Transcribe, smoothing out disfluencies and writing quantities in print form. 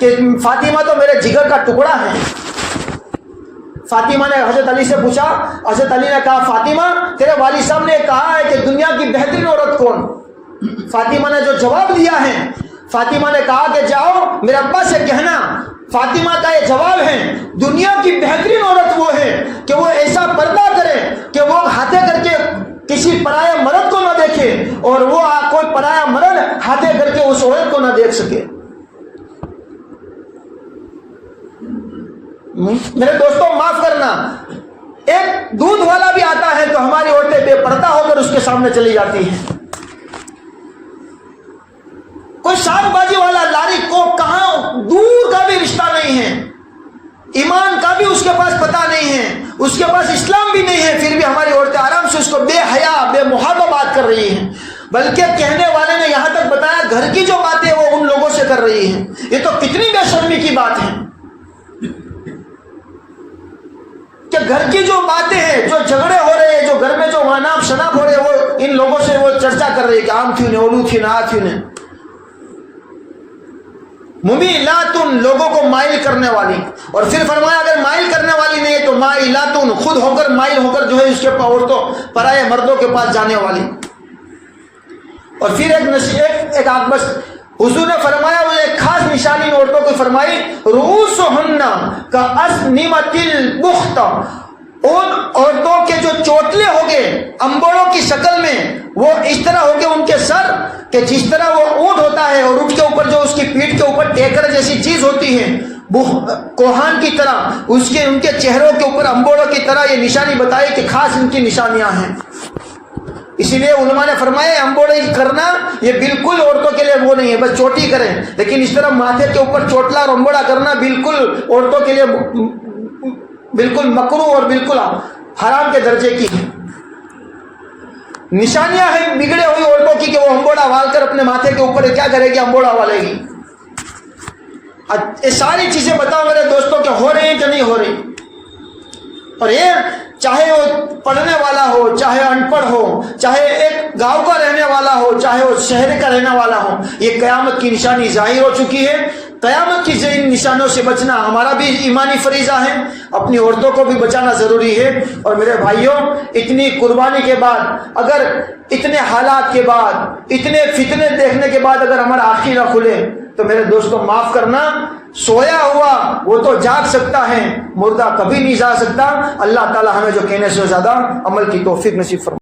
کہ فاطمہ تو میرے جگر کا ٹکڑا ہے. فاطمہ نے حضرت علی سے پوچھا, حضرت علی نے کہا فاطمہ تیرے والد صاحب نے کہا ہے کہ دنیا کی بہترین عورت کون؟ فاطمہ نے جو جواب دیا ہے, فاطمہ نے کہا کہ جاؤ میرے ابا سے کہنا, فاطمہ کا یہ جواب ہے دنیا کی بہترین عورت وہ ہے کہ وہ ایسا پردہ کرے کہ وہ ہاتھے کر کے کسی پرایا مرد کو نہ دیکھے اور وہ کوئی پرایا مرد ہاتھے کر کے اس عورت کو نہ دیکھ سکے. میرے دوستوں معاف کرنا, ایک دودھ والا بھی آتا ہے تو ہماری عورتیں بے پردہ ہو کر اس کے سامنے چلی جاتی ہیں. کوئی شاک بازی والا لاری کو کہاں دور کا بھی رشتہ نہیں ہے, ایمان کا بھی اس کے پاس پتہ نہیں ہے, اس کے پاس اسلام بھی نہیں ہے, پھر بھی ہماری عورتیں آرام سے اس کو بے حیا بے محابہ بات کر رہی ہیں. بلکہ کہنے والے نے یہاں تک بتایا گھر کی جو باتیں وہ ان لوگوں سے کر رہی ہیں. یہ تو کتنی بے شرمی کی بات ہے کہ گھر کی جو باتیں ہیں, جو جھگڑے ہو رہے ہیں, جو گھر میں جو واناپ شناپ ہو رہے ہیں, وہ ان لوگوں سے وہ چرچا کر رہی ہے کہ آم تھی نے اولو تھی نہ تھی نے. ممیلاتن لوگوں کو مائل کرنے والی, اور پھر فرمایا اگر مائل کرنے والی نہیں ہے تو مائلاتن خود ہو کر مائل ہو کر جو ہے اس کے عورتوں پرائے مردوں کے پاس جانے والی. اور پھر ایک بس حضور نے فرمایا وہ ایک خاص نشانی ان عورتوں کو فرمائی, رؤوسہن کاسنمۃ البخت, ان عورتوں کے جو چوٹلے ہو گئے انبڑوں کی شکل میں وہ اس طرح ہو گئے ان کے سر کہ جس طرح وہ اونٹ ہوتا ہے اور اونٹ کے اوپر جو اس کی پیٹھ کے اوپر ٹیکر جیسی چیز ہوتی ہے کوہان کی طرح, ان کے چہروں کے اوپر انبوڑوں کی طرح یہ نشانی بتائی کہ خاص ان کی نشانیاں ہیں. اسی لیے علماء نے فرمایا انبوڑے کرنا یہ بالکل عورتوں کے لیے وہ نہیں ہے, بس چوٹی کریں, لیکن اس طرح ماتھے کے اوپر چوٹلا اور انبوڑا کرنا بالکل عورتوں کے لیے بالکل مکروہ اور بالکل حرام کے درجے کی ہے. نشانیاں ہیں بگڑے ہوئی عورتوں کی کہ وہ انبوڑا وال کر اپنے ماتھے کے اوپر کیا کرے گی, انبوڑا والے گی. یہ ساری چیزیں بتاؤ میرے دوستوں کہ ہو رہی ہیں کہ نہیں ہو رہی. اور یہ چاہے وہ پڑھنے والا ہو, چاہے ان پڑھ ہو, چاہے ایک گاؤں کا رہنے والا ہو, چاہے وہ شہر کا رہنے والا ہو, یہ قیامت کی نشانی ظاہر ہو چکی ہے. قیامت کی ان نشانوں سے بچنا ہمارا بھی ایمانی فریضہ ہے, اپنی عورتوں کو بھی بچانا ضروری ہے. اور میرے بھائیوں, اتنی قربانی کے بعد, اگر اتنے حالات کے بعد, اتنے فتنے دیکھنے کے بعد اگر ہمارا آنکھیں نہ کھلے تو میرے دوستوں معاف کرنا, سویا ہوا وہ تو جاگ سکتا ہے, مردہ کبھی نہیں جاگ سکتا. اللہ تعالی ہمیں جو کہنے سے زیادہ عمل کی توفیق نصیب فرمائے.